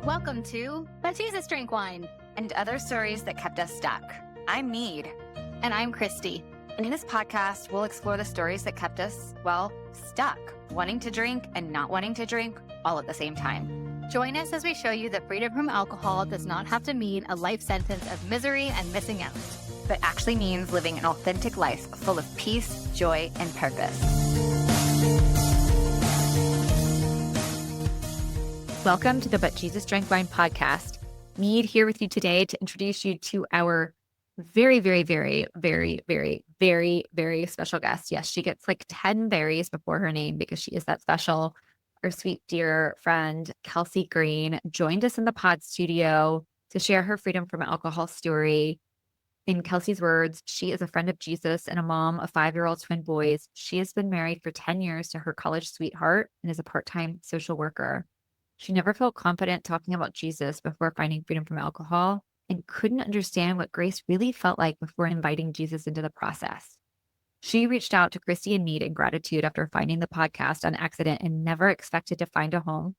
Welcome to But Jesus Drank Wine. And other stories that kept us stuck. I'm Mead. And I'm Christy. And in this podcast, we'll explore the stories that kept us, well, stuck, wanting to drink and not wanting to drink all at the same time. Join us as we show you that freedom from alcohol does not have to mean a life sentence of misery and missing out, but actually means living an authentic life full of peace, joy, and purpose. Welcome to the But Jesus Drank Wine podcast. Mead here with you today to introduce you to our very, very, very, very, very, very, very special guest. Yes, she gets like 10 berries before her name because she is that special. Our sweet, dear friend, Kelsey Green, joined us in the pod studio to share her freedom from alcohol story. In Kelsey's words, she is a friend of Jesus and a mom of 5-year-old twin boys. She has been married for 10 years to her college sweetheart and is a part-time social worker. She never felt confident talking about Jesus before finding freedom from alcohol and couldn't understand what grace really felt like before inviting Jesus into the process. She reached out to Christy and Mead in gratitude after finding the podcast on accident and never expected to find a home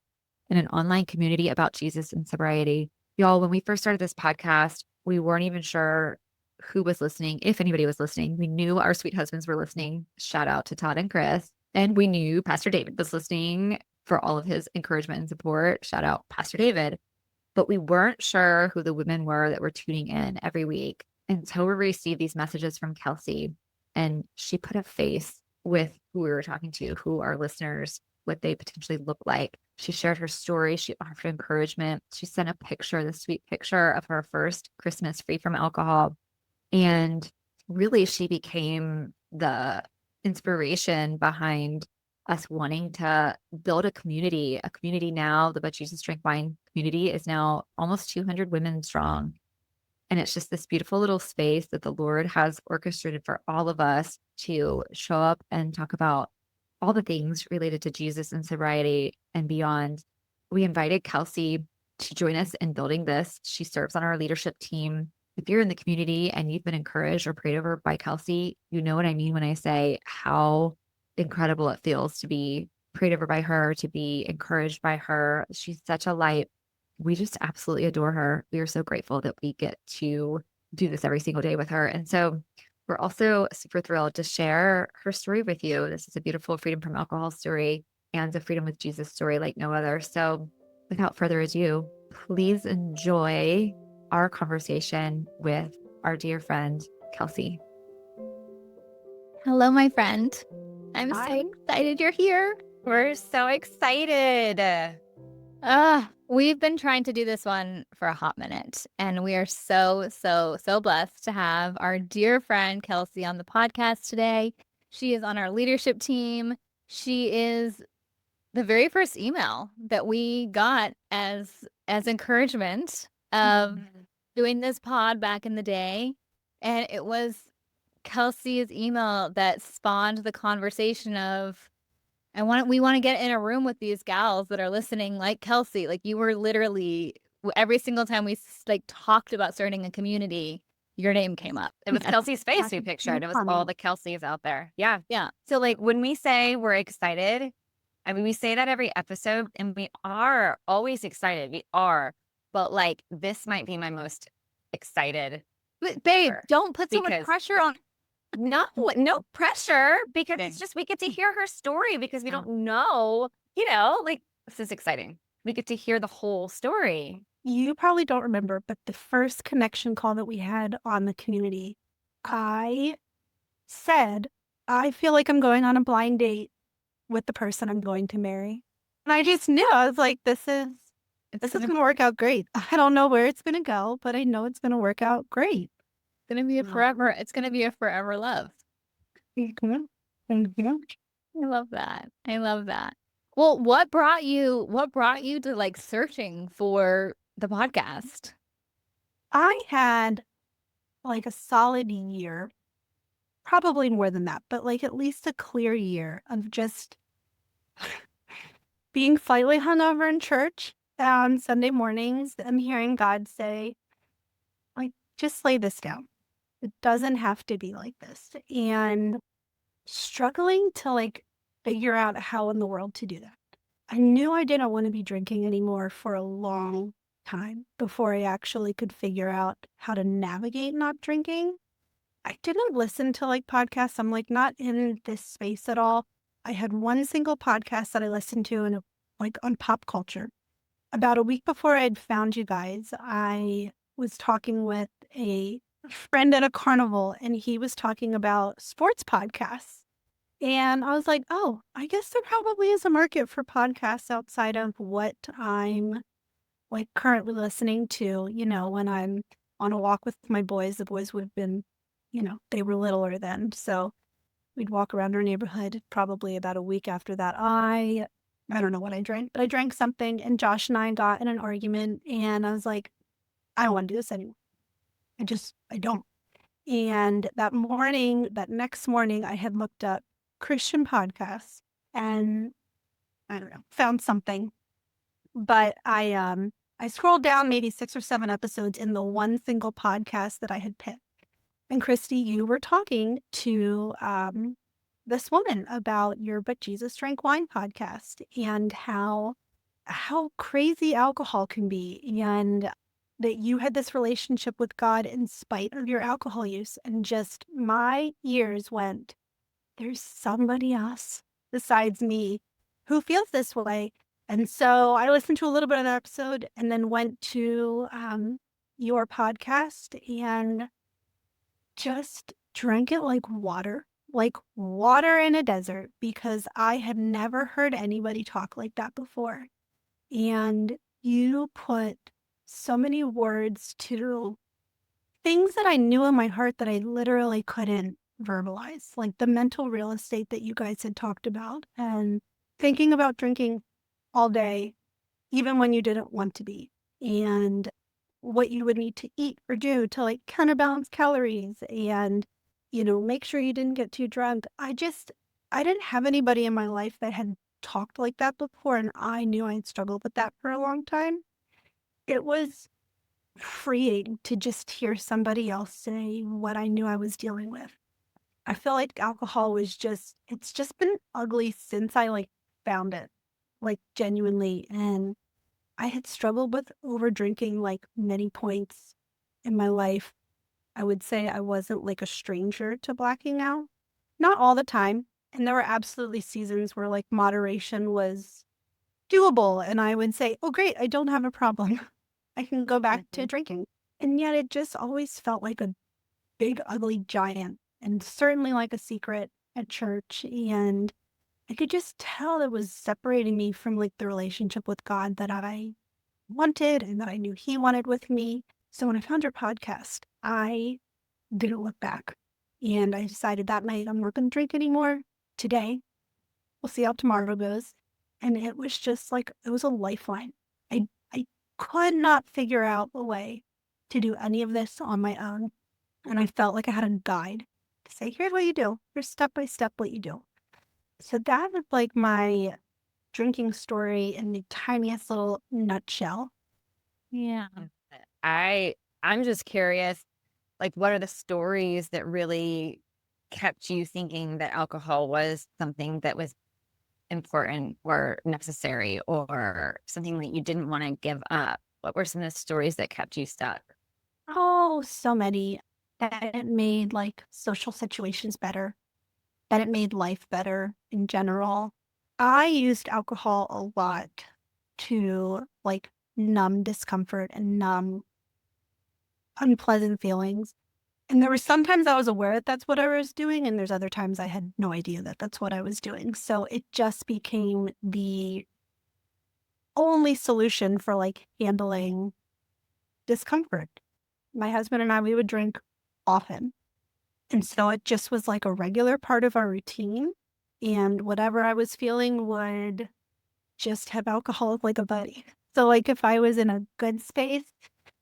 in an online community about Jesus and sobriety. Y'all, when we first started this podcast, we weren't even sure who was listening, if anybody was listening. We knew our sweet husbands were listening. Shout out to Todd and Chris. And we knew Pastor David was listening for all of his encouragement and support. Shout out Pastor David. But we weren't sure who the women were that were tuning in every week. And so we received these messages from Kelsey, and she put a face with who we were talking to, who our listeners, what they potentially look like. She shared her story. She offered encouragement. She sent a picture, the sweet picture of her first Christmas free from alcohol. And really, she became the inspiration behind us wanting to build a community now. The But Jesus Drank Wine community is now almost 200 women strong. And it's just this beautiful little space that the Lord has orchestrated for all of us to show up and talk about all the things related to Jesus and sobriety and beyond. We invited Kelsey to join us in building this. She serves on our leadership team. If you're in the community and you've been encouraged or prayed over by Kelsey, you know what I mean when I say how incredible it feels to be prayed over by her, to be encouraged by her. She's such a light. We just absolutely adore her. We are so grateful that we get to do this every single day with her. And so we're also super thrilled to share her story with you. This is a beautiful freedom from alcohol story and a freedom with Jesus story like no other. So without further ado, please enjoy our conversation with our dear friend, Kelsey. Hello, my friend. I'm Hi. so excited you're here. We're so excited. We've been trying to do this one for a hot minute, and we are so blessed to have our dear friend Kelsey on the podcast today. She is on our leadership team. She is the very first email that we got as encouragement of doing this pod back in the day. And it was Kelsey's email that spawned the conversation of, we want to get in a room with these gals that are listening like Kelsey. Like, you were literally, every single time we like talked about starting a community, your name came up. It was Kelsey's face we pictured. It was all the Kelseys out there. Yeah. Yeah. So like when we say we're excited, I mean, we say that every episode and we are always excited. We are. But like, this might be my most excited. But babe, ever. don't put so much Because- pressure on. No pressure, because it's just, we get to hear her story because we don't know, like, this is exciting. We get to hear the whole story. You probably don't remember, but the first connection call that we had on the community, I said, I feel like I'm going on a blind date with the person I'm going to marry. And I just knew. I was like, this is going to work out great. I don't know where it's going to go, but I know it's going to work out great. It's going to be a forever love. I love that. Well, what brought you to like searching for the podcast? I had like a solid year, probably more than that, but like at least a clear year of just being slightly hungover in church on Sunday mornings and hearing God say, like, just lay this down. It doesn't have to be like this. And struggling to like figure out how in the world to do that. I knew I didn't want to be drinking anymore for a long time before I actually could figure out how to navigate not drinking. I didn't listen to like podcasts. I'm like not in this space at all. I had one single podcast that I listened to like on pop culture. About a week before I'd found you guys, I was talking with a friend at a carnival and he was talking about sports podcasts. And I was like, oh, I guess there probably is a market for podcasts outside of what I'm like currently listening to, when I'm on a walk with my boys. The boys would have been, they were littler then. So we'd walk around our neighborhood probably about a week after that. I don't know what I drank, but I drank something and Josh and I got in an argument and I was like, I don't want to do this anymore. I don't. And that next morning, I had looked up Christian podcasts and I don't know, found something. But I scrolled down maybe 6 or 7 episodes in the one single podcast that I had picked. And Christy, you were talking to this woman about your But Jesus Drank Wine podcast and how crazy alcohol can be, and that you had this relationship with God in spite of your alcohol use. And just my ears went, there's somebody else besides me who feels this way. And so I listened to a little bit of that episode and then went to your podcast and just drank it like water in a desert, because I had never heard anybody talk like that before. And you put so many words to things that I knew in my heart that I literally couldn't verbalize, like the mental real estate that you guys had talked about, and thinking about drinking all day, even when you didn't want to be, and what you would need to eat or do to like counterbalance calories and, make sure you didn't get too drunk. I didn't have anybody in my life that had talked like that before, and I knew I'd struggled with that for a long time. It was freeing to just hear somebody else say what I knew I was dealing with. I feel like alcohol it's just been ugly since I like found it, like genuinely. And I had struggled with over drinking like many points in my life. I would say I wasn't like a stranger to blacking out, not all the time. And there were absolutely seasons where like moderation was doable. And I would say, oh, great, I don't have a problem. I can go back to drinking. And yet it just always felt like a big, ugly giant, and certainly like a secret at church. And I could just tell it was separating me from like the relationship with God that I wanted and that I knew He wanted with me. So when I found your podcast, I didn't look back. And I decided that night I'm not going to drink anymore. Today, we'll see how tomorrow goes. And it was just like, it was a lifeline. I could not figure out a way to do any of this on my own. And I felt like I had a guide to say, here's what you do. Here's step by step what you do. So that was like my drinking story in the tiniest little nutshell. Yeah. I'm just curious, like, what are the stories that really kept you thinking that alcohol was something that was important or necessary or something that you didn't want to give up? What were some of the stories that kept you stuck? Oh, so many. That it made like social situations better, that it made life better in general. I used alcohol a lot to like numb discomfort and numb unpleasant feelings. And there were sometimes I was aware that that's what I was doing, and there's other times I had no idea that that's what I was doing. So it just became the only solution for like handling discomfort. My husband and I, we would drink often. And so it just was like a regular part of our routine. And whatever I was feeling would just have alcohol like a buddy. So like if I was in a good space,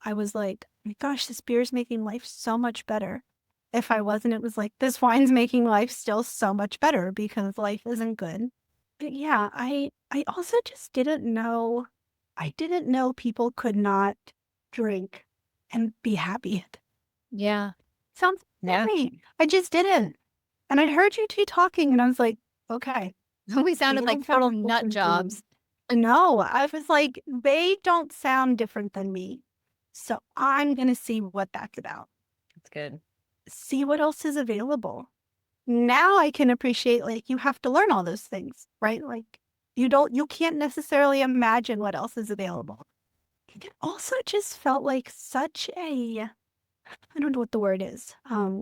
I was like, oh my gosh, this beer's making life so much better. If I wasn't, it was like, this wine's making life still so much better because life isn't good. But yeah, I also just didn't know. I didn't know people could not drink and be happy. Yeah. Sounds No. silly. I just didn't. And I'd heard you two talking and I was like, okay. We sounded like total nut jobs. No, I was like, they don't sound different than me. So I'm going to see what that's about. That's good. See what else is available. Now I can appreciate, like, you have to learn all those things, right? Like, you can't necessarily imagine what else is available. It also just felt like such a, I don't know what the word is,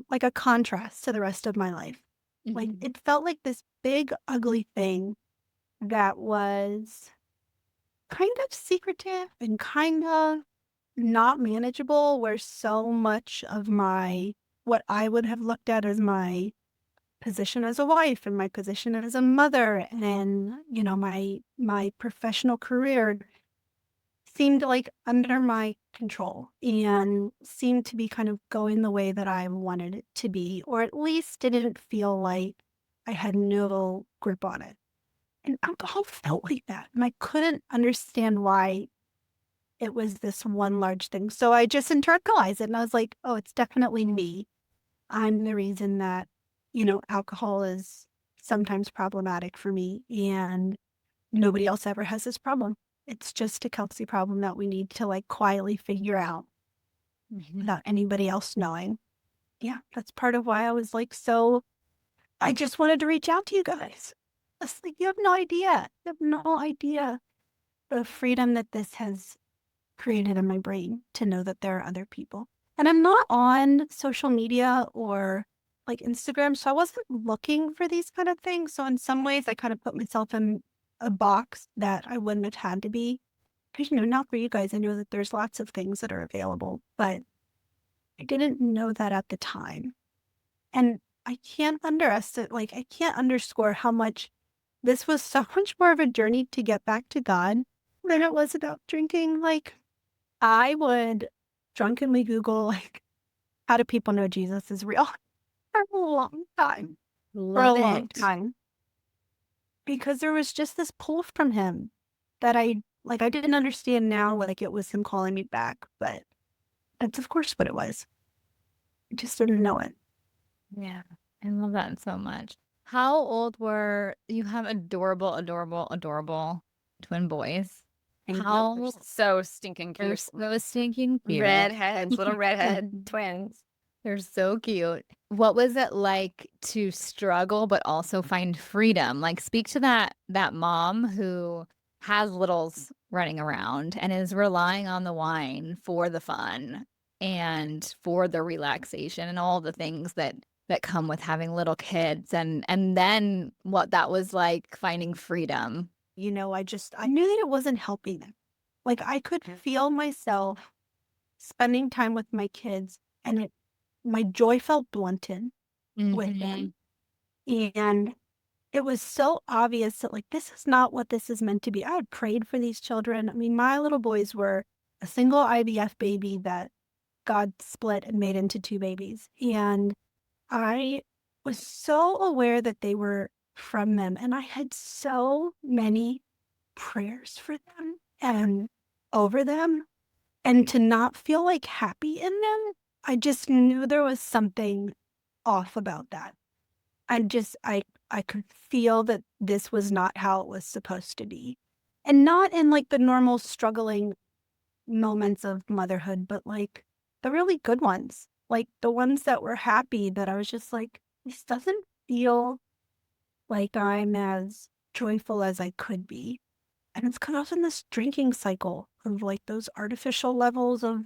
like a contrast to the rest of my life. Like, it felt like this big, ugly thing that was kind of secretive and kind of not manageable, where so much of what I would have looked at as my position as a wife and my position as a mother and, my professional career seemed like under my control and seemed to be kind of going the way that I wanted it to be, or at least didn't feel like I had no grip on it. And alcohol felt like that. And I couldn't understand why it was this one large thing. So I just internalized it and I was like, oh, it's definitely me. I'm the reason that, alcohol is sometimes problematic for me and nobody else ever has this problem. It's just a Kelsey problem that we need to like quietly figure out without anybody else knowing. Yeah, that's part of why I was like, I just wanted to reach out to you guys. It's like, you have no idea. You have no idea the freedom that this has created in my brain to know that there are other people. And I'm not on social media or like Instagram, so I wasn't looking for these kind of things. So in some ways, I kind of put myself in a box that I wouldn't have had to be. Because, not for you guys. I know that there's lots of things that are available, but I didn't know that at the time. And I can't underscore how much this was so much more of a journey to get back to God than it was about drinking. Like, I would drunkenly Google, like, how do people know Jesus is real for a long time. Because there was just this pull from him that I didn't understand now, like it was him calling me back, but that's of course what it was. I just didn't know it. Yeah, I love that so much. How old were you? Have adorable, adorable, adorable twin boys. How So stinking they're cute. so stinking cute. Redheads, little redhead twins. They're so cute. What was it like to struggle but also find freedom? Like, speak to that mom who has littles running around and is relying on the wine for the fun and for the relaxation and all the things that come with having little kids, and then what that was like finding freedom. I knew that it wasn't helping them. Like, I could feel myself spending time with my kids and my joy felt blunted with them. And it was so obvious that, like, this is not what this is meant to be. I had prayed for these children. I mean, my little boys were a single IVF baby that God split and made into two babies. And I was so aware that they were from them. And I had so many prayers for them and over them. And to not feel like happy in them, I just knew there was something off about that. I could feel that this was not how it was supposed to be. And not in like the normal struggling moments of motherhood, but like the really good ones. Like the ones that were happy, that I was just like, this doesn't feel like I'm as joyful as I could be. And it's kind of in this drinking cycle of like those artificial levels of,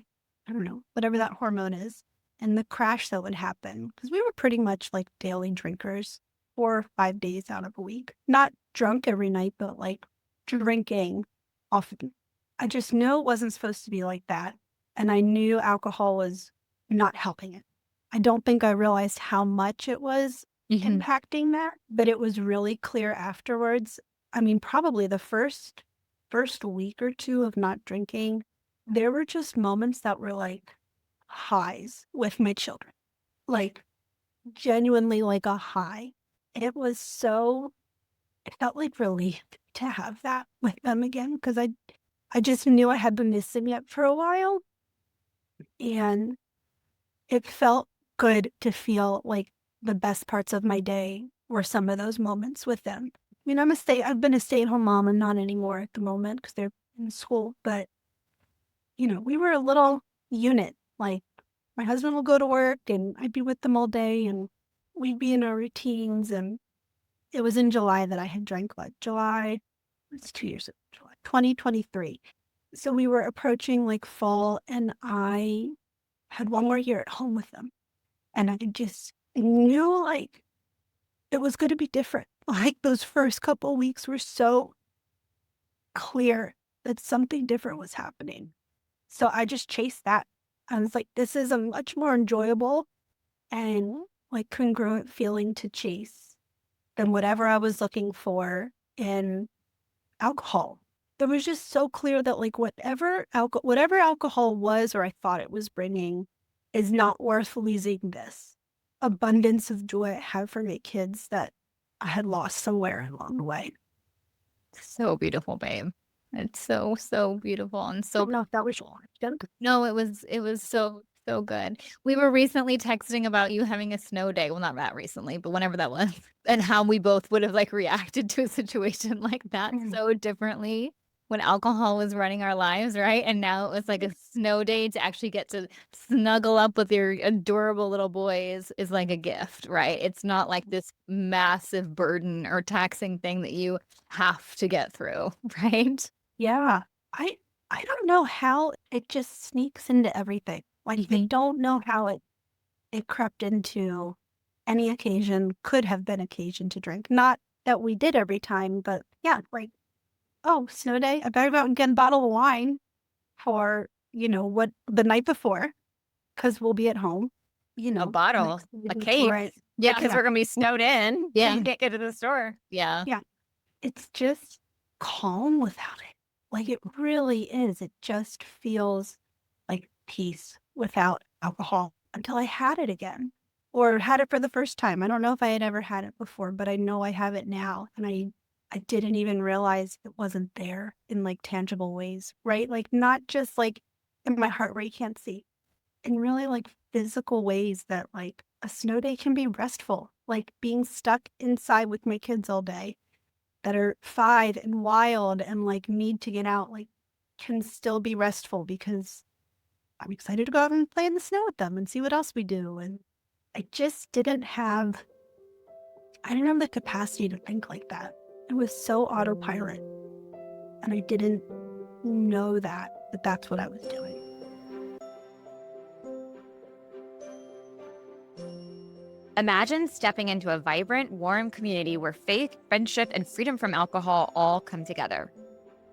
I don't know, whatever that hormone is, and the crash that would happen. Because we were pretty much like daily drinkers, 4 or 5 days out of a week. Not drunk every night, but like drinking often. I just knew it wasn't supposed to be like that. And I knew alcohol was not helping it. I don't think I realized how much it was impacting that, but it was really clear afterwards. I mean, probably the first week or two of not drinking, there were just moments that were like highs with my children, like genuinely like a high. It felt like relief to have that with them again, because I just knew I had been missing it for a while, and it felt good to feel like the best parts of my day were some of those moments with them. mean, I've been a stay-at-home mom and not anymore at the moment because they're in school, but we were a little unit. Like my husband will go to work and I'd be with them all day and we'd be in our routines. And it was in July that I had drank July, it's 2 years ago, July 2023. So we were approaching like fall and I had one more year at home with them. And I just knew like it was going to be different. Like those first couple weeks were so clear that something different was happening. So I just chased that. I was like, this is a much more enjoyable and like congruent feeling to chase than whatever I was looking for in alcohol. It was just so clear that like whatever alcohol was or I thought it was bringing is not worth losing this abundance of joy I have for my kids that I had lost somewhere along the way. So beautiful, babe. It's so, so beautiful and so No, that was wrong. No, it was so, so good. We were recently texting about you having a snow day. Well, not that recently, but whenever that was, and how we both would have like reacted to a situation like that so differently when alcohol was running our lives, right? And now it was like a snow day to actually get to snuggle up with your adorable little boy is like a gift, right? It's not like this massive burden or taxing thing that you have to get through, right? Yeah. I don't know how it just sneaks into everything. Like I don't know how it crept into any occasion, could have been occasion to drink. Not that we did every time, but yeah, like, oh, snow day, I better go out and get a bottle of wine for, what the night before, because we'll be at home, A bottle, a next- case. Right. Yeah, because we're going to be snowed in. Yeah. You can't get to the store. Yeah. It's just calm without it. Like it really is. It just feels like peace without alcohol until I had it again or had it for the first time. I don't know if I had ever had it before, but I know I have it now. And I didn't even realize it wasn't there in like tangible ways, right? Like not just like in my heart where you can't see, in really like physical ways that like a snow day can be restful, like being stuck inside with my kids all day that are 5 and wild and like need to get out, like can still be restful because I'm excited to go out and play in the snow with them and see what else we do. And I just I didn't have the capacity to think like that. It was so autopilot. And I didn't know that that's what I was doing. Imagine stepping into a vibrant, warm community where faith, friendship, and freedom from alcohol all come together.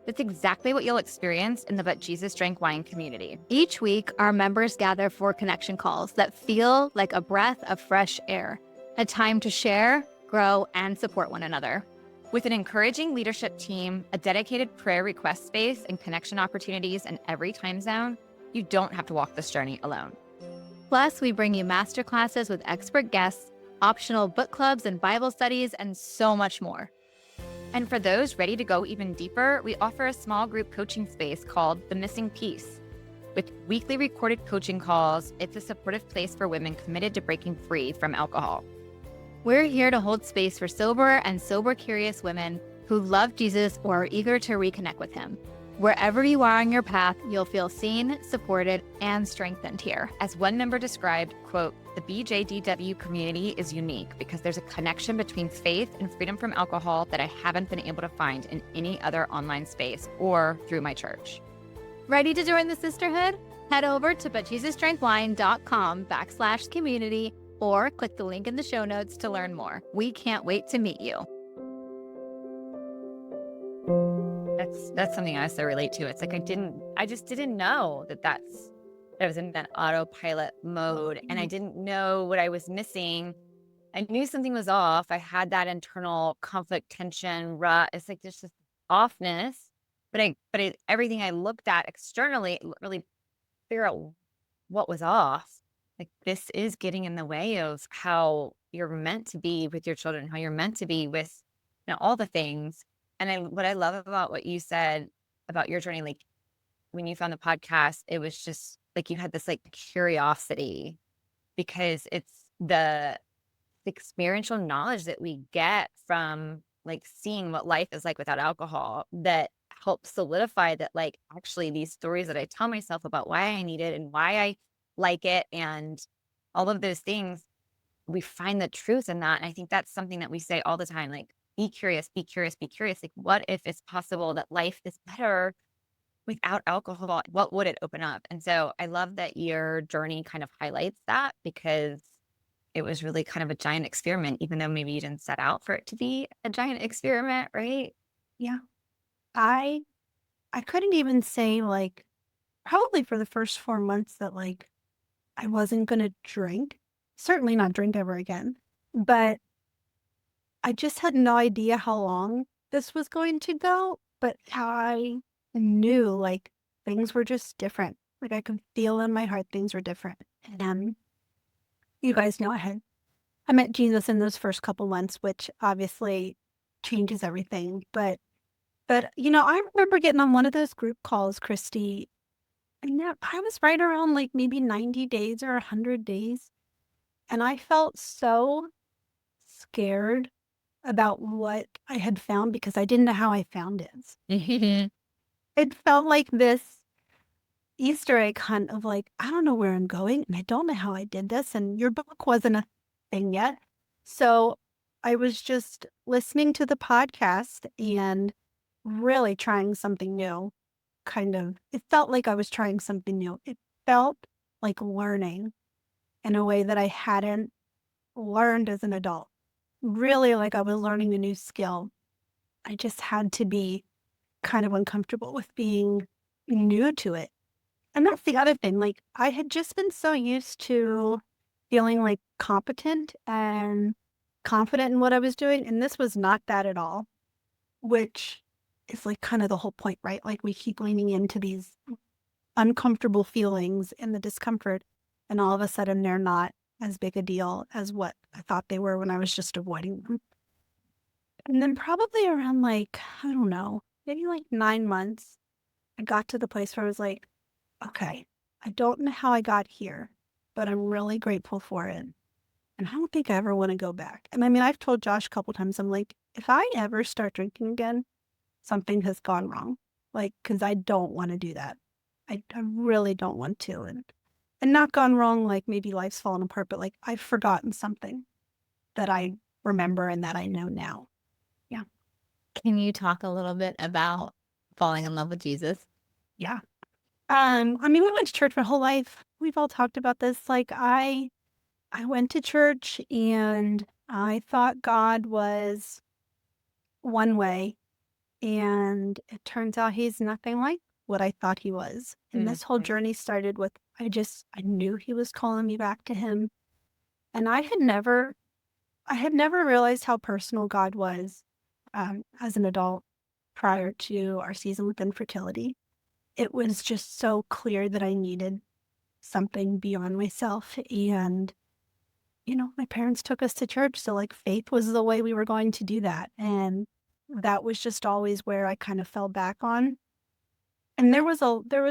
That's exactly what you'll experience in the But Jesus Drank Wine community. Each week, our members gather for connection calls that feel like a breath of fresh air, a time to share, grow, and support one another. With an encouraging leadership team, a dedicated prayer request space, and connection opportunities in every time zone, you don't have to walk this journey alone. Plus, we bring you masterclasses with expert guests, optional book clubs and Bible studies, and so much more. And for those ready to go even deeper, we offer a small group coaching space called The Missing Piece. With weekly recorded coaching calls, it's a supportive place for women committed to breaking free from alcohol. We're here to hold space for sober and sober-curious women who love Jesus or are eager to reconnect with him. Wherever you are on your path, you'll feel seen, supported, and strengthened here. As one member described, quote, "The BJDW community is unique because there's a connection between faith and freedom from alcohol that I haven't been able to find in any other online space or through my church." Ready to join the sisterhood? Head over to butjesusdrankwine.com/community or click the link in the show notes to learn more. We can't wait to meet you. That's something I also relate to. It's like I just didn't know that I was in that autopilot mode and I didn't know what I was missing. I knew something was off. I had that internal conflict, tension, rut. It's like there's this offness, but everything I looked at externally really figure out what was off. Like this is getting in the way of how you're meant to be with your children, how you're meant to be with all the things. And what I love about what you said about your journey, like when you found the podcast, it was just like you had this like curiosity because it's the experiential knowledge that we get from like seeing what life is like without alcohol that helped solidify that, like, actually these stories that I tell myself about why I need it and why I like it and all of those things, we find the truth in that. And I think that's something that we say all the time, like, be curious, be curious, be curious. Like, what if it's possible that life is better without alcohol? What would it open up? And so I love that your journey kind of highlights that, because it was really kind of a giant experiment, even though maybe you didn't set out for it to be a giant experiment, right? Yeah. I I couldn't even say, like, probably for the first 4 months that, like, I wasn't gonna drink. Certainly not drink ever again. But I just had no idea how long this was going to go, but I knew, like, things were just different. Like, I could feel in my heart things were different. And, you guys know I met Jesus in those first couple months, which obviously changes everything. But, I remember getting on one of those group calls, Christy, and that I was right around, like, maybe 90 days or 100 days, and I felt so scared about what I had found because I didn't know how I found it. It felt like this Easter egg hunt of, like, I don't know where I'm going, and I don't know how I did this, and your book wasn't a thing yet. So I was just listening to the podcast and really trying something new. Kind of, it felt like I was trying something new. It felt like learning in a way that I hadn't learned as an adult. Really, like I was learning a new skill. I just had to be kind of uncomfortable with being new to it. And that's the other thing. Like, I had just been so used to feeling like competent and confident in what I was doing. And this was not that at all, which is like kind of the whole point, right? Like, we keep leaning into these uncomfortable feelings and the discomfort, and all of a sudden they're not as big a deal as what I thought they were when I was just avoiding them. And then probably around, like, I don't know, maybe like 9 months, I got to the place where I was like, okay, I don't know how I got here, but I'm really grateful for it. And I don't think I ever want to go back. And I mean, I've told Josh a couple times, I'm like, if I ever start drinking again, something has gone wrong. Like, because I don't want to do that. I really don't want to. And not gone wrong, like maybe life's fallen apart, but like I've forgotten something that I remember and that I know now. Yeah. Can you talk a little bit about falling in love with Jesus? Yeah. I mean, we went to church my whole life. We've all talked about this. Like, I went to church and I thought God was one way, and it turns out he's nothing like what I thought he was. And this whole journey started with I knew he was calling me back to him. And I had never realized how personal God was as an adult prior to our season with infertility. It was just so clear that I needed something beyond myself. And, my parents took us to church. So, like, faith was the way we were going to do that. And that was just always where I kind of fell back on. And there was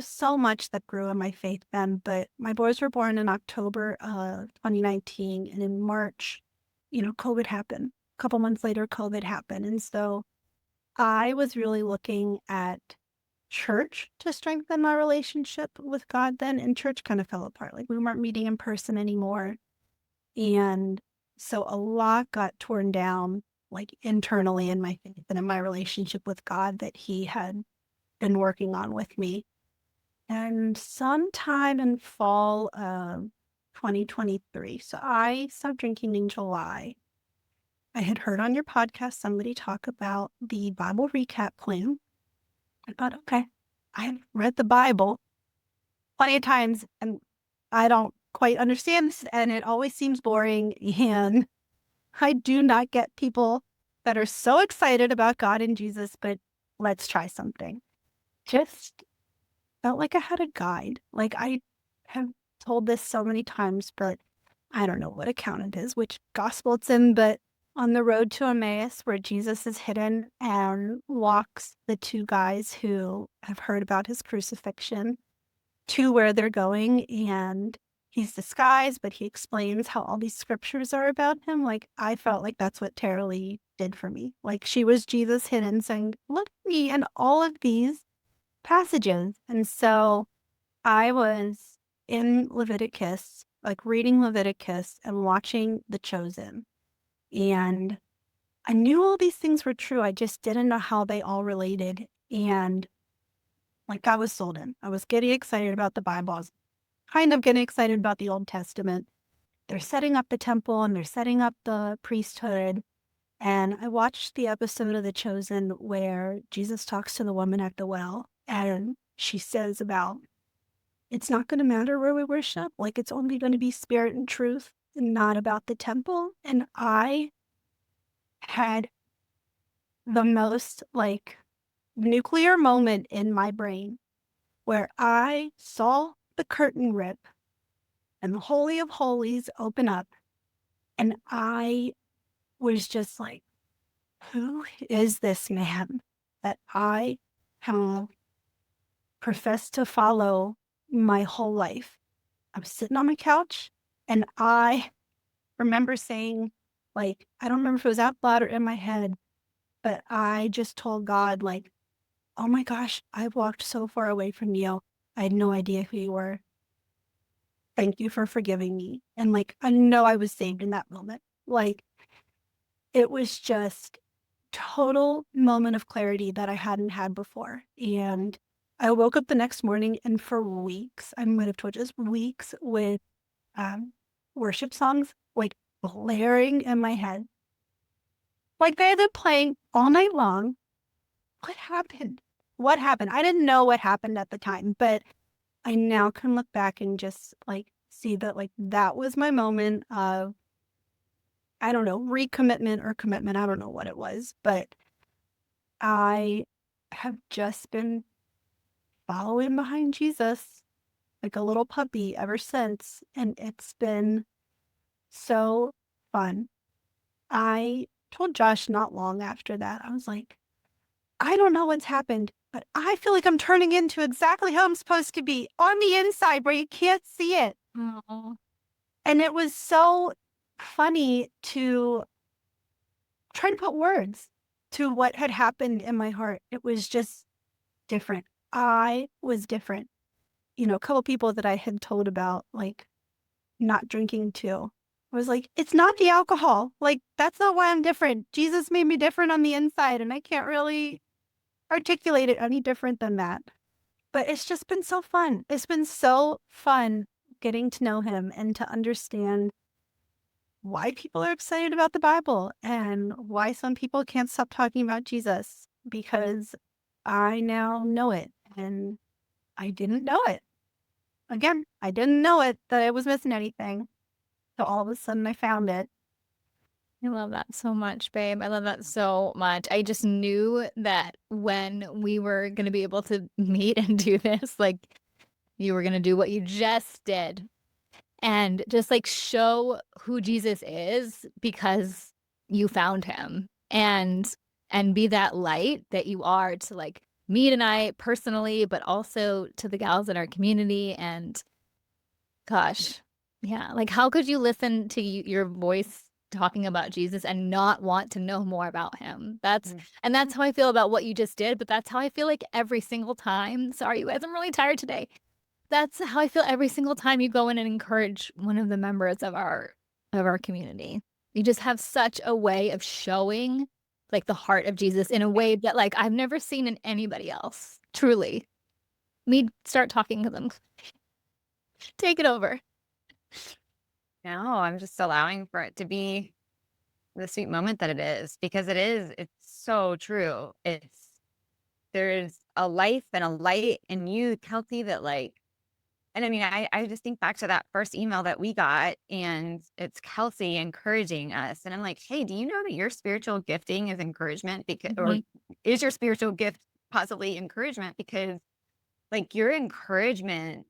so much that grew in my faith then. But my boys were born in October of 2019. And in March, COVID happened. A couple months later, COVID happened. And so I was really looking at church to strengthen my relationship with God then, and church kind of fell apart. Like, we weren't meeting in person anymore. And so a lot got torn down, like, internally in my faith and in my relationship with God that he had been working on with me. And sometime in fall of 2023, so I stopped drinking in July. I had heard on your podcast somebody talk about the Bible recap plan. I thought, okay, I've read the Bible plenty of times and I don't quite understand this, and it always seems boring. And I do not get people that are so excited about God and Jesus, but let's try something. Just felt like I had a guide. Like, I have told this so many times, but I don't know what account it is, which gospel it's in, but on the road to Emmaus, where Jesus is hidden and walks the two guys who have heard about his crucifixion to where they're going. And he's disguised, but he explains how all these scriptures are about him. Like, I felt like that's what Tara Lee did for me. Like, she was Jesus hidden, saying, look at me and all of these passages. And so I was in Leviticus, like reading Leviticus and watching The Chosen. And I knew all these things were true. I just didn't know how they all related. And like, I was sold in. I was getting excited about the Bible. I was kind of getting excited about the Old Testament. They're setting up the temple and they're setting up the priesthood. And I watched the episode of The Chosen where Jesus talks to the woman at the well. And she says about, it's not going to matter where we worship. Like, it's only going to be spirit and truth and not about the temple. And I had the most like nuclear moment in my brain where I saw the curtain rip and the Holy of Holies open up. And I was just like, who is this man that I have professed to follow my whole life? I was sitting on my couch and I remember saying, like, I don't remember if it was out loud or in my head, but I just told God, like, oh my gosh, I've walked so far away from you. I had no idea who you were. Thank you for forgiving me. And like, I know I was saved in that moment. Like, it was just total moment of clarity that I hadn't had before. And I woke up the next morning and for weeks, I might have told you this, weeks with worship songs like blaring in my head. Like they had been playing all night long. What happened? What happened? I didn't know what happened at the time, but I now can look back and just like see that like that was my moment of, I don't know, recommitment or commitment. I don't know what it was, but I have just been following behind Jesus like a little puppy ever since. And it's been so fun. I told Josh not long after that, I was like, I don't know what's happened, but I feel like I'm turning into exactly how I'm supposed to be on the inside where you can't see it. Oh, And it was so funny to try to put words to what had happened in my heart. It was just different. I was different. You know, a couple people that I had told about, like, not drinking too. I was like, it's not the alcohol. Like, that's not why I'm different. Jesus made me different on the inside, and I can't really articulate it any different than that. But it's just been so fun. It's been so fun getting to know him and to understand why people are excited about the Bible and why some people can't stop talking about Jesus, because I now know it and I didn't know it. Again, I didn't know it, that I was missing anything. So all of a sudden I found it. I love that so much, babe. I love that so much. I just knew that when we were going to be able to meet and do this, like you were going to do what you just did and just like show who Jesus is because you found him and be that light that you are to like me tonight personally, but also to the gals in our community. And gosh, yeah, like how could you listen to your voice talking about Jesus and not want to know more about him? And that's how I feel about what you just did, but that's how I feel like every single time. Sorry, you guys, I'm really tired today. That's how I feel every single time you go in and encourage one of the members of our community. You just have such a way of showing like the heart of Jesus in a way that like I've never seen in anybody else. Truly. Me start talking to them. Take it over. No, I'm just allowing for it to be the sweet moment that it is, because it's so true. There's a life and a light in you, Kelsey, that like, and I mean, I just think back to that first email that we got, and it's Kelsey encouraging us. And I'm like, hey, do you know that your spiritual gifting is encouragement? Because, or is your spiritual gift possibly encouragement? Because like your encouragement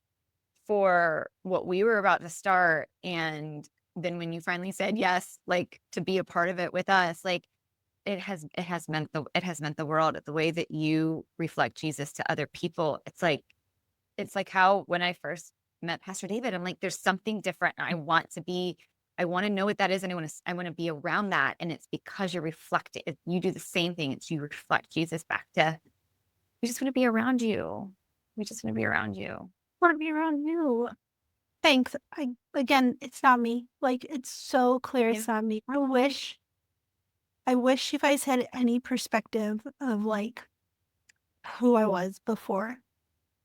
for what we were about to start, and then when you finally said yes, like to be a part of it with us, like it has meant the world. The way that you reflect Jesus to other people, it's like how when I first met Pastor David. I'm like, there's something different. I want to know what that is. And I want to be around that. And it's because you're reflecting. You do the same thing. It's you reflect Jesus back to, we just want to be around you. We just want to be around you. Want to be around you. Thanks. Again, it's not me. Like, it's so clear it's not me. I wish you guys had any perspective of like who I was before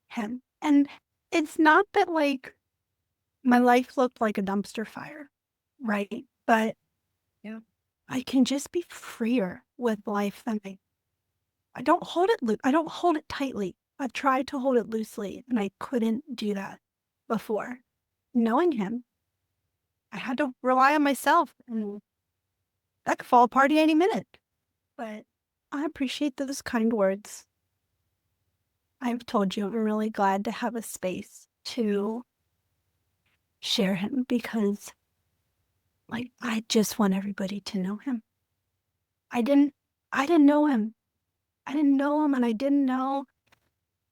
him. And it's not that like my life looked like a dumpster fire, right? But Yeah. I can just be freer with life than I don't hold it I don't hold it tightly. I've tried to hold it loosely and I couldn't do that before. Knowing him, I had to rely on myself and that could fall apart any minute. But I appreciate those kind words. I've told you I'm really glad to have a space to share him because like I just want everybody to know him. I didn't know him. I didn't know him and I didn't know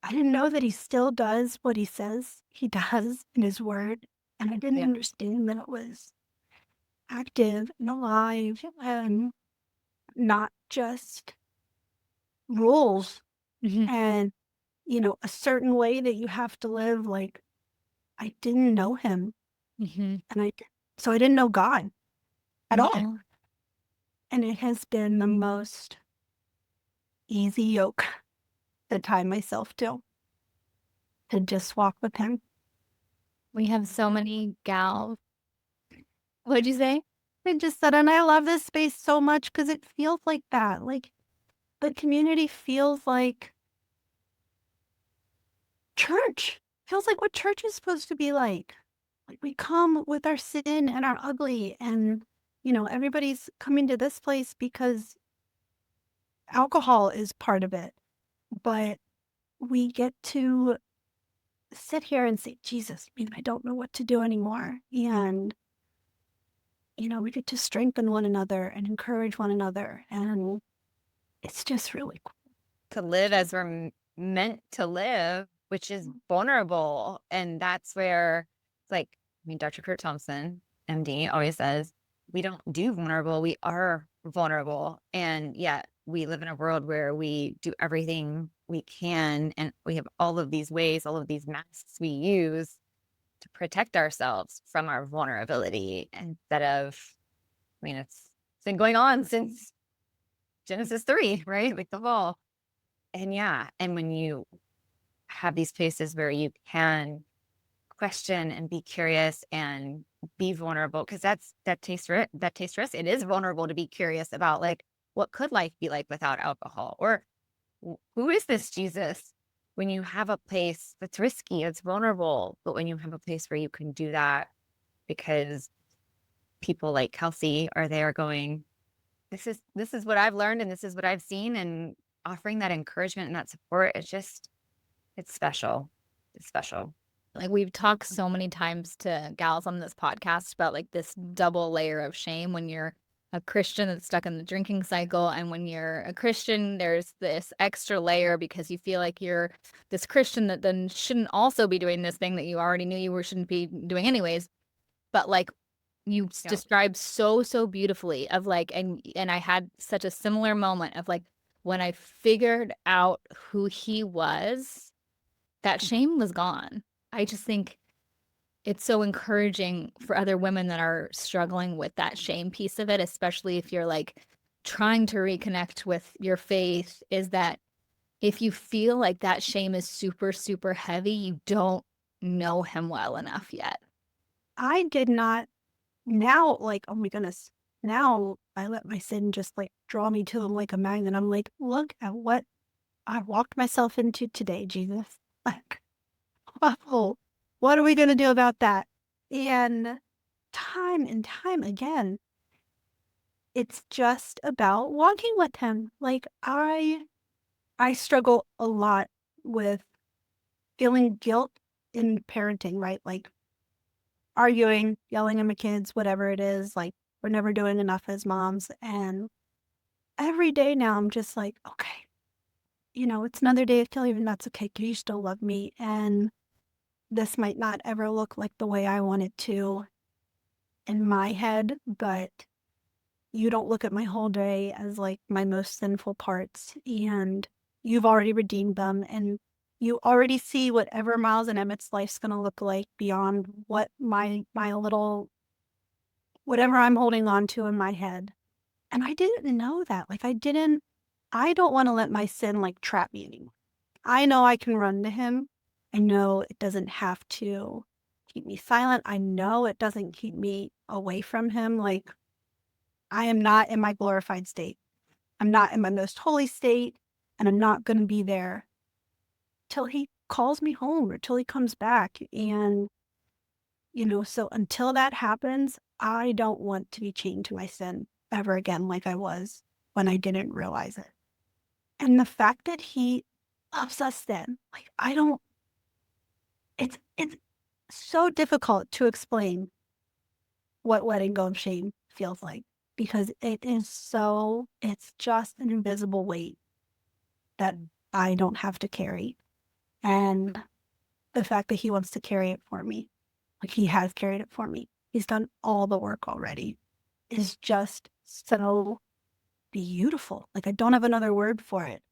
that he still does what he says he does in his word. And I didn't understand that it was active and alive and not just rules and, a certain way that you have to live. Like, I didn't know him. And so I didn't know God at all. And it has been the most easy yoke to tie myself to just walk with him. We have so many gals. What'd you say? I just said, and I love this space so much because it feels like that. Like the community feels like church. Feels like what church is supposed to be like. Like we come with our sin and our ugly and, everybody's coming to this place because alcohol is part of it. But we get to sit here and say, Jesus, I don't know what to do anymore. And, we get to strengthen one another and encourage one another. And it's just really cool. To live as we're meant to live, which is vulnerable. And that's where it's like, Dr. Kurt Thompson, MD, always says, we don't do vulnerable, we are vulnerable. And yet we live in a world where we do everything we can. And we have all of these ways, all of these masks we use to protect ourselves from our vulnerability instead of, it's been going on since Genesis 3, right? Like the fall. And and when you have these places where you can question and be curious and be vulnerable, because that tastes risk. It is vulnerable to be curious about like, what could life be like without alcohol? Or who is this Jesus? When you have a place that's risky, it's vulnerable, but when you have a place where you can do that because people like Kelsey are there going, this is what I've learned and this is what I've seen, and offering that encouragement and that support, it's special. It's special. Like we've talked so many times to gals on this podcast about like this double layer of shame when you're a Christian that's stuck in the drinking cycle. And when you're a Christian, there's this extra layer because you feel like you're this Christian that then shouldn't also be doing this thing that you already knew you shouldn't be doing anyways. But like you described so beautifully of like, and I had such a similar moment of like, when I figured out who he was, that shame was gone. I just think it's so encouraging for other women that are struggling with that shame piece of it, especially if you're like trying to reconnect with your faith, is that if you feel like that shame is super, super heavy, you don't know him well enough yet. I did not. Now, like, oh my goodness, now I let my sin just like draw me to him like a magnet. I'm like, look at what I walked myself into today, Jesus. Like, oh, what are we going to do about that? And time again, it's just about walking with him. Like I struggle a lot with feeling guilt in parenting, right? Like arguing, yelling at my kids, whatever it is. Like we're never doing enough as moms. And every day now I'm just like, okay, it's another day of failure and that's okay because you still love me. And this might not ever look like the way I want it to in my head, but you don't look at my whole day as like my most sinful parts, and you've already redeemed them, and you already see whatever Miles and Emmett's life's gonna look like beyond what my little whatever I'm holding on to in my head. And I didn't know that. Like I don't want to let my sin like trap me anymore. I know I can run to him. I know it doesn't have to keep me silent. I know it doesn't keep me away from him. Like I am not in my glorified state. I'm not in my most holy state, and I'm not going to be there till he calls me home or till he comes back. And, so until that happens, I don't want to be chained to my sin ever again like I was when I didn't realize it. And the fact that he loves us then, like it's so difficult to explain what letting go of shame feels like, because it's just an invisible weight that I don't have to carry. And the fact that he wants to carry it for me, like he has carried it for me, he's done all the work already, is just so beautiful. Like I don't have another word for it.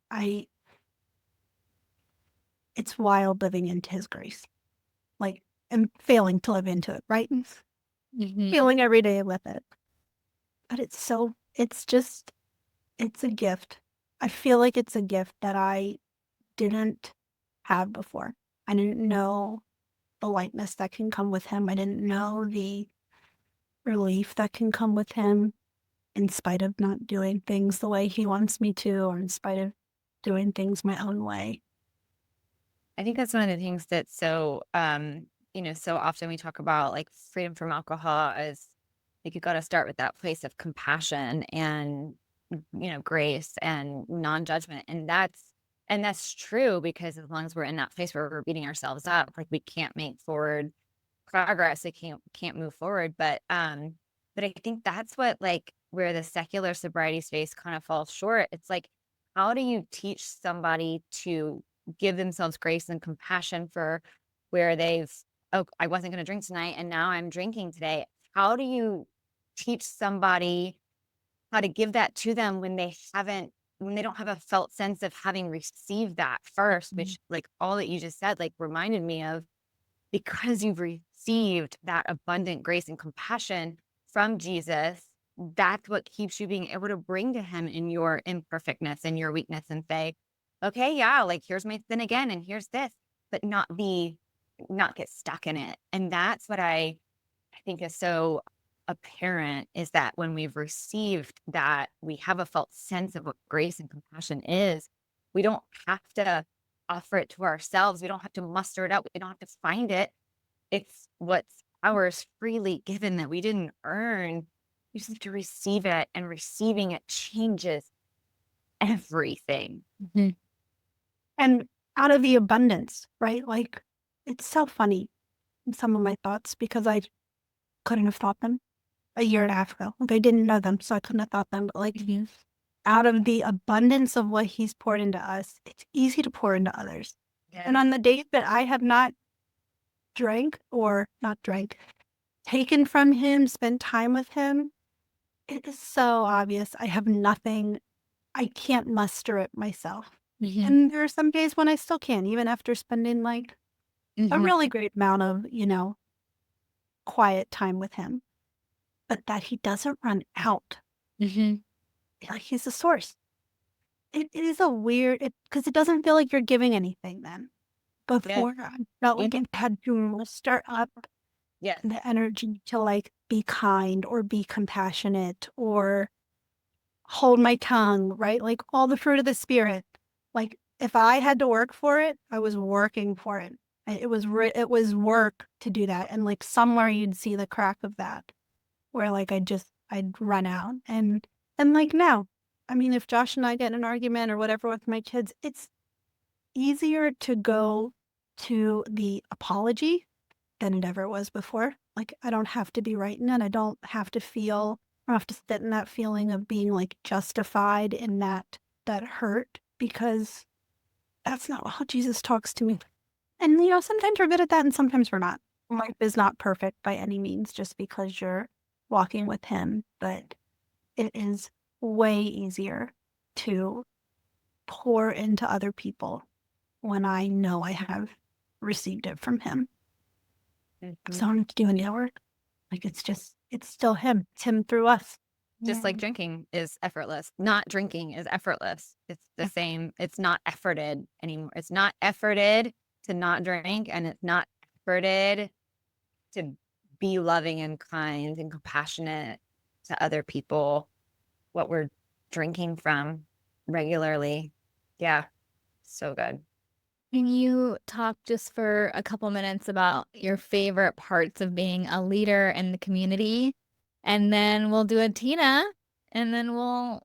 It's wild living into his grace. Like, and failing to live into it, right? Feeling every day with it. But it's a gift. I feel like it's a gift that I didn't have before. I didn't know the lightness that can come with him. I didn't know the relief that can come with him in spite of not doing things the way he wants me to, or in spite of doing things my own way. I think that's one of the things that's so, so often we talk about like freedom from alcohol as like you got to start with that place of compassion and, grace and non-judgment. And that's true, because as long as we're in that place where we're beating ourselves up, like we can't make forward progress, we can't move forward. But I think that's what like where the secular sobriety space kind of falls short. It's like, how do you teach somebody to give themselves grace and compassion for where I wasn't going to drink tonight and now I'm drinking today? How do you teach somebody how to give that to them when they don't have a felt sense of having received that first, which like all that you just said, like reminded me of, because you've received that abundant grace and compassion from Jesus, that's what keeps you being able to bring to him in your imperfectness and your weakness and say, okay, yeah, like here's my sin again, and here's this, but not get stuck in it. And that's what I think is so apparent, is that when we've received that, we have a felt sense of what grace and compassion is. We don't have to offer it to ourselves. We don't have to muster it up. We don't have to find it. It's what's ours freely given that we didn't earn. You just have to receive it, and receiving it changes everything. And out of the abundance, right? Like, it's so funny in some of my thoughts, because I couldn't have thought them a year and a half ago. Like I didn't know them, so I couldn't have thought them. But like out of the abundance of what he's poured into us, it's easy to pour into others. Yes. And on the days that I have not taken from him, spent time with him, it is so obvious I have nothing. I can't muster it myself. And there are some days when I still can, even after spending like a really great amount of, quiet time with him. But that he doesn't run out. Like he's the source. It is a weird, because it doesn't feel like you're giving anything then. Before, I felt like it had to muster up the energy to like be kind or be compassionate or hold my tongue, right? Like all the fruit of the spirit. Like if I had to work for it, I was working for it. It was work to do that. And like somewhere you'd see the crack of that, where like I'd run out. And like now, I mean, if Josh and I get in an argument or whatever with my kids, it's easier to go to the apology than it ever was before. Like I don't have to be right in it. I don't have to sit in that feeling of being like justified in that hurt, because that's not how Jesus talks to me. And, sometimes we're good at that and sometimes we're not. Life is not perfect by any means just because you're walking with him, but it is way easier to pour into other people when I know I have received it from him. Mhm. So I don't have to do any work. Like, it's still him. It's him through us. Just like drinking is effortless. Not drinking is effortless. It's the same. It's not efforted anymore. It's not efforted to not drink, and it's not efforted to be loving and kind and compassionate to other people. What we're drinking from regularly. Yeah. So good. Can you talk just for a couple minutes about your favorite parts of being a leader in the community? And then we'll do a Tina, and then we'll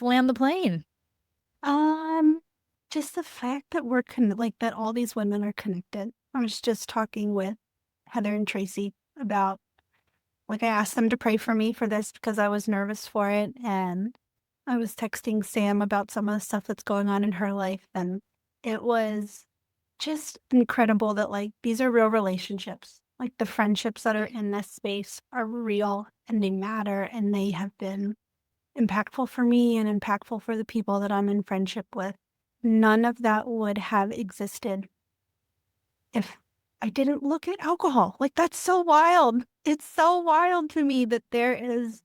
land the plane. Just the fact that we're that all these women are connected. I was just talking with Heather and Tracy about, I asked them to pray for me for this because I was nervous for it, and I was texting Sam about some of the stuff that's going on in her life, and it was just incredible that these are real relationships. The friendships that are in this space are real and they matter, and they have been impactful for me and impactful for the people that I'm in friendship with. None of that would have existed if I didn't look at alcohol. That's so wild. It's so wild to me that there is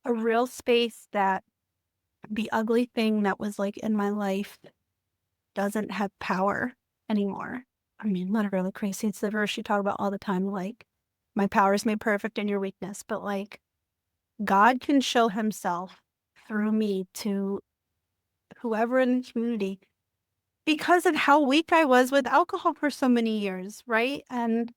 a real space that the ugly thing that was in my life doesn't have power anymore. I mean, literally crazy. It's the verse you talk about all the time, my power is made perfect in your weakness. But God can show himself through me to whoever in the community because of how weak I was with alcohol for so many years, right? And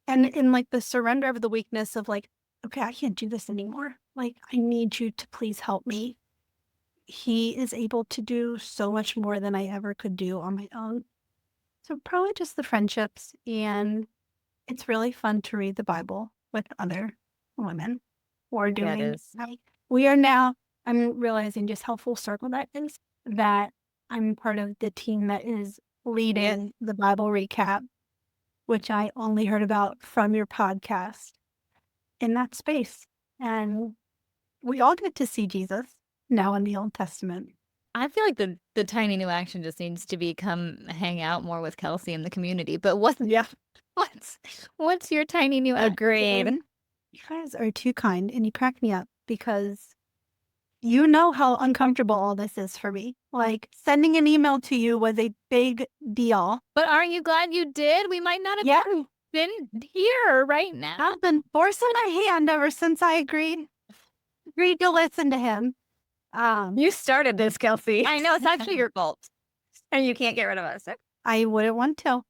in the surrender of the weakness of okay, I can't do this anymore. I need you to please help me. He is able to do so much more than I ever could do on my own. So probably just the friendships, and it's really fun to read the Bible with other women who are doing it is. We are now, I'm realizing just how full circle that is, that I'm part of the team that is leading the Bible recap, which I only heard about from your podcast in that space. And we all get to see Jesus now in the Old Testament. I feel like the tiny new action just needs to come hang out more with Kelsey in the community. But what's your tiny new action? Agreed. You guys are too kind, and you crack me up because you know how uncomfortable all this is for me. Sending an email to you was a big deal. But aren't you glad you did? We might not have been here right now. I've been forcing my hand ever since I agreed to listen to him. You started this, Kelsey. I know, it's actually your fault. And you can't get rid of us. I wouldn't want to.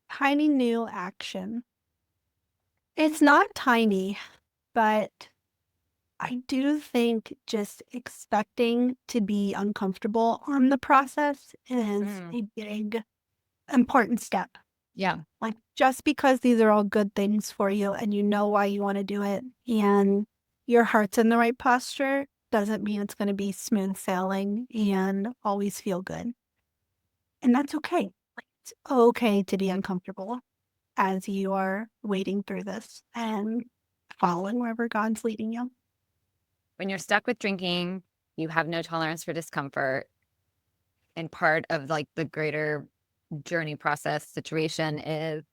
Tiny new action. It's not tiny, but I do think just expecting to be uncomfortable on the process is a big, important step. Yeah. Just because these are all good things for you and you know why you want to do it and your heart's in the right posture doesn't mean it's going to be smooth sailing and always feel good. And that's okay. It's okay to be uncomfortable as you are wading through this and following wherever God's leading you. When you're stuck with drinking, you have no tolerance for discomfort. And part of the greater journey process situation is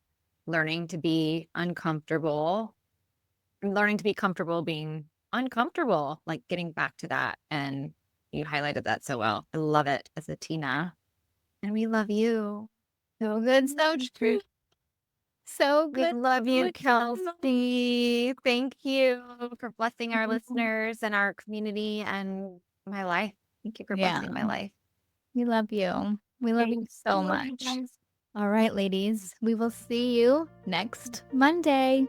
learning to be uncomfortable, learning to be comfortable being uncomfortable, getting back to that. And you highlighted that so well. I love it as a Tina. And we love you. So good, so true. So good. We love you, Kelsey. Thank you for blessing our listeners and our community and my life. Thank you for blessing my life. We love you. We love you so much. All right, ladies, we will see you next Monday.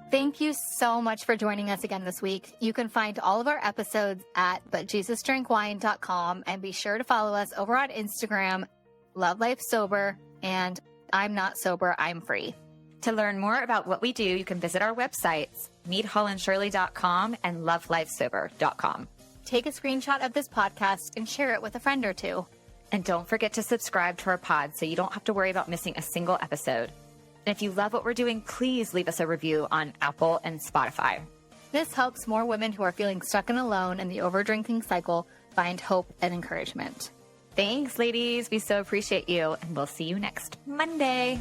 Thank you so much for joining us again this week. You can find all of our episodes at butjesusdrankwine.com, and be sure to follow us over on Instagram, Love Life Sober, and I'm Not Sober, I'm Free. To learn more about what we do, you can visit our websites, meethollandshirley.com and lovelifesober.com. take a screenshot of this podcast and share it with a friend or two. And don't forget to subscribe to our pod so you don't have to worry about missing a single episode. And if you love what we're doing, please leave us a review on Apple and Spotify. This helps more women who are feeling stuck and alone in the overdrinking cycle find hope and encouragement. Thanks, ladies. We so appreciate you, and we'll see you next Monday.